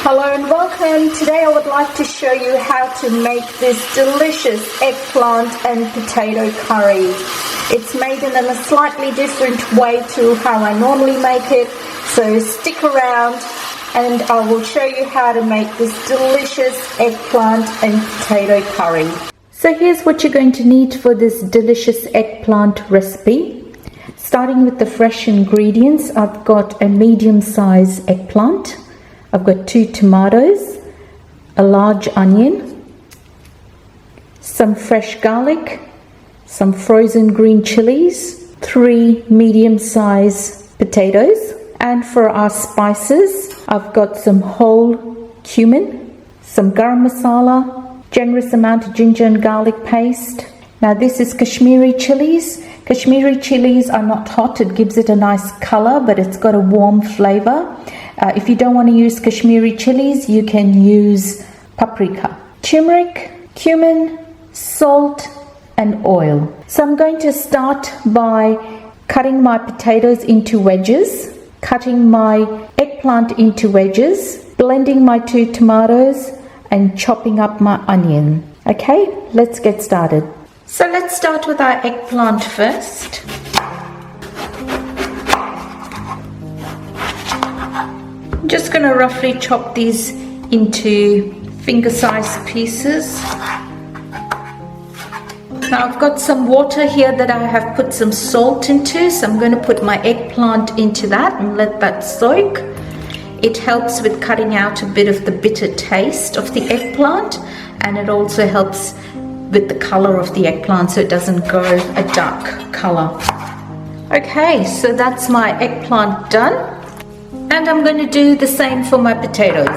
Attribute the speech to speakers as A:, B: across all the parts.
A: Hello and welcome. Today I would like to show you how to make this delicious eggplant and potato curry. It's made in a slightly different way to how I normally make it, so stick around and I will show you how to make this delicious eggplant and potato curry. So here's what you're going to need for this delicious eggplant recipe. Starting with the fresh ingredients, I've got a medium-sized eggplant. I've got 2 tomatoes, a large onion, some fresh garlic, some frozen green chilies, 3 medium-sized potatoes, and for our spices, I've got some whole cumin, some garam masala, generous amount of ginger and garlic paste. Now this is Kashmiri chillies. Kashmiri chillies are not hot, it gives it a nice color, but it's got a warm flavor. If you don't want to use Kashmiri chilies, you can use paprika. Turmeric, cumin, salt and oil. So I'm going to start by cutting my potatoes into wedges, cutting my eggplant into wedges, blending my 2 tomatoes and chopping up my onion. Okay, let's get started. So let's start with our eggplant first. I'm just going to roughly chop these into finger-sized pieces. Now I've got some water here that I have put some salt into, so I'm going to put my eggplant into that and let that soak. It helps with cutting out a bit of the bitter taste of the eggplant, and it also helps with the color of the eggplant so it doesn't go a dark color. Okay, so that's my eggplant done. And I'm going to do the same for my potatoes.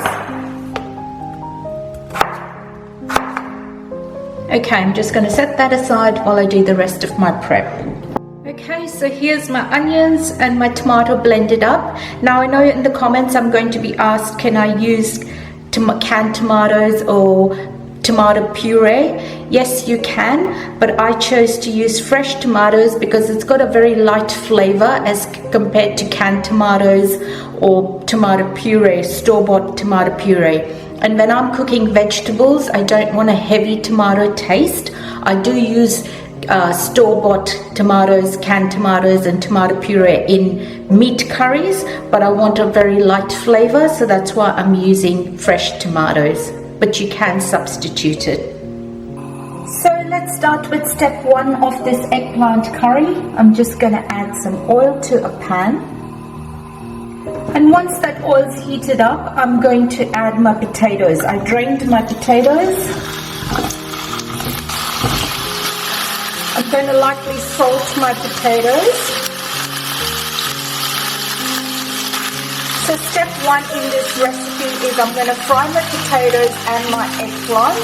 A: Okay, I'm just going to set that aside while I do the rest of my prep. Okay, so here's my onions and my tomato blended up. Now I know in the comments I'm going to be asked, can I use canned tomatoes or tomato puree? Yes, you can, but I chose to use fresh tomatoes because it's got a very light flavor as compared to canned tomatoes or tomato puree, store-bought tomato puree. And when I'm cooking vegetables, I don't want a heavy tomato taste. I do use store-bought tomatoes, canned tomatoes and tomato puree in meat curries, but I want a very light flavor, so that's why I'm using fresh tomatoes, but you can substitute it. So let's start with step 1 of this eggplant curry. I'm just going to add some oil to a pan. And once that oil's heated up, I'm going to add my potatoes. I drained my potatoes. I'm going to lightly salt my potatoes. So step 1 in this recipe is I'm going to fry my potatoes and my eggplant.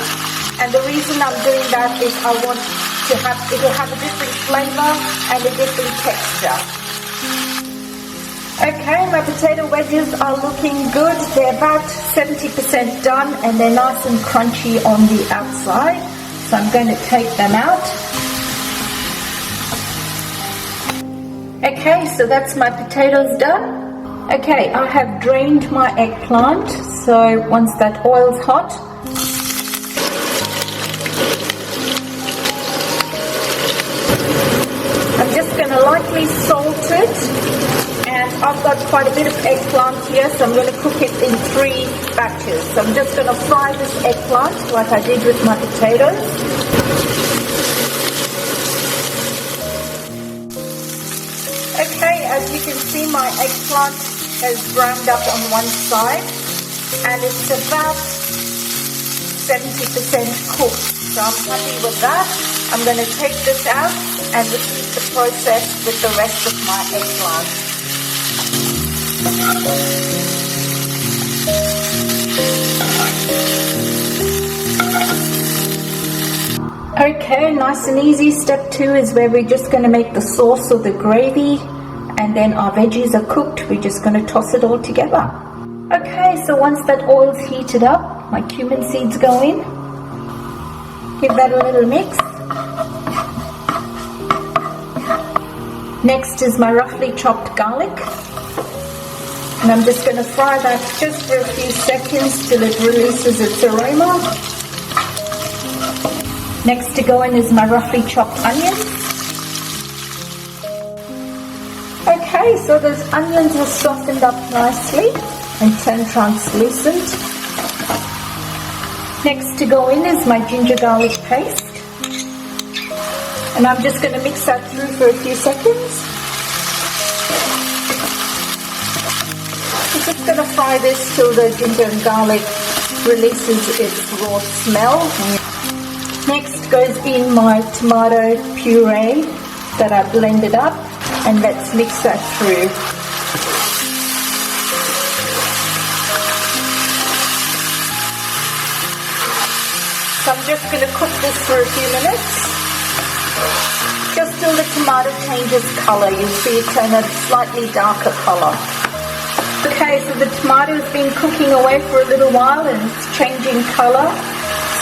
A: And the reason I'm doing that is I want to have, it'll have a different flavor and a different texture. Okay, my potato wedges are looking good. They're about 70% done and they're nice and crunchy on the outside. So I'm going to take them out. Okay, so that's my potatoes done. Okay, I have drained my eggplant. So once that oil's hot, I'm just going to lightly salt it. And I've got quite a bit of eggplant here, so I'm going to cook it in 3 batches. So I'm just going to fry this eggplant like I did with my potatoes. Okay, as you can see, my eggplant has browned up on one side and it's about 70% cooked. So I'm happy with that. I'm going to take this out and repeat the process with the rest of my eggplant. Okay, nice and easy. Step 2 is where we're just going to make the sauce or the gravy, and then our veggies are cooked. We're just going to toss it all together. Okay, so once that oil's heated up, my cumin seeds go in. Give that a little mix. Next is my roughly chopped garlic. And I'm just going to fry that just for a few seconds till it releases its aroma. Next to go in is my roughly chopped onions. Okay, so those onions are softened up nicely and turned translucent. Next to go in is my ginger garlic paste. And I'm just going to mix that through for a few seconds. I'm just going to fry this till the ginger and garlic releases its raw smell. Next goes in my tomato puree that I blended up, and let's mix that through. So I'm just going to cook this for a few minutes, just till the tomato changes colour. You'll see it turn a slightly darker colour. Okay, so the tomato's been cooking away for a little while and it's changing colour.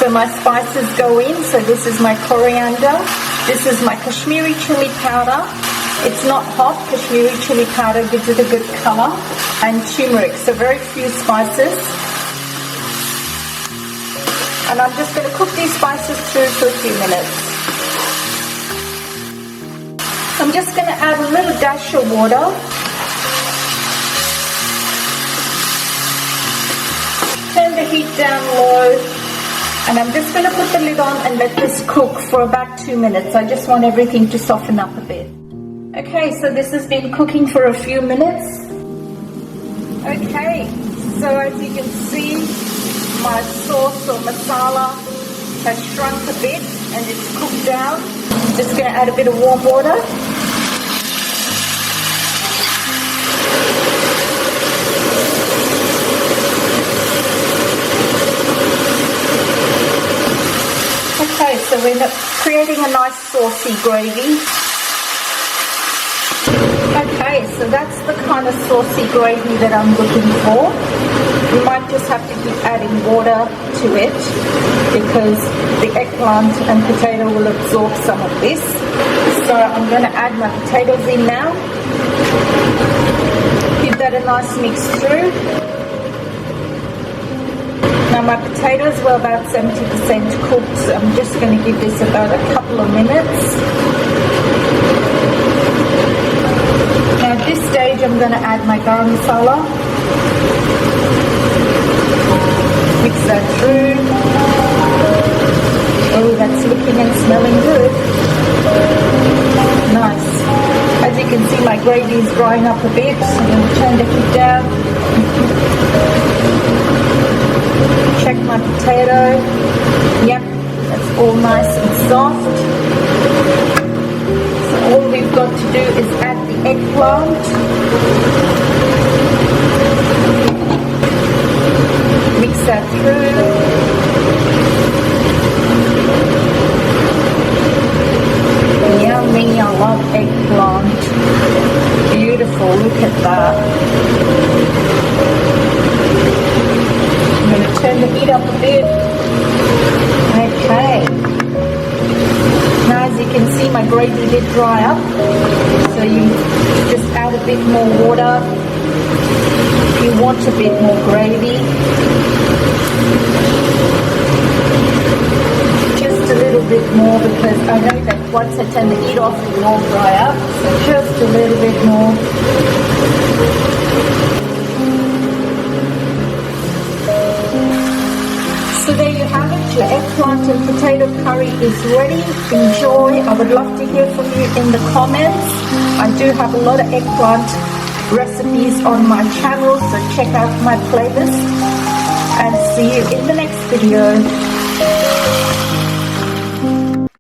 A: So my spices go in. So this is my coriander, this is my Kashmiri chilli powder. It's not hot, Kashmiri chilli powder gives it a good colour, and turmeric, so very few spices. And I'm just going to cook these spices through for a few minutes. I'm just going to add a little dash of water. Turn the heat down low, and I'm just going to put the lid on and let this cook for about 2 minutes. I just want everything to soften up a bit. Okay, so this has been cooking for a few minutes. Okay, so as you can see, my sauce or masala has shrunk a bit and it's cooked down. I'm just going to add a bit of warm water. Okay, so we're creating a nice saucy gravy. Okay, so that's the kind of saucy gravy that I'm looking for. You might just have to keep adding water to it because the eggplant and potato will absorb some of this. So I'm going to add my potatoes in now. Give that a nice mix through. Now my potatoes were about 70% cooked, so I'm just going to give this about a couple of minutes. Now at this stage I'm going to add my garam masala. Mix that through. Oh, that's looking and smelling good. Nice. As you can see, my gravy is drying up a bit, so I'm going to turn the heat down. Check my potato. Yep, that's all nice and soft. So all we've got to do is add the eggplant. Mix that through. Yummy, I love eggplant. Beautiful, look at that. I'm going to turn the heat up a bit. Okay. Now as you can see, my gravy did dry up. So you just add a bit more water if you want a bit more gravy. Just a little bit more because I know that once I turn the heat off it will all dry up. So just a little bit more. So there you have it, your eggplant and potato curry is ready. Enjoy. I would love to hear from you in the comments. I do have a lot of eggplant recipes on my channel, so check out my playlist and see you in the next video.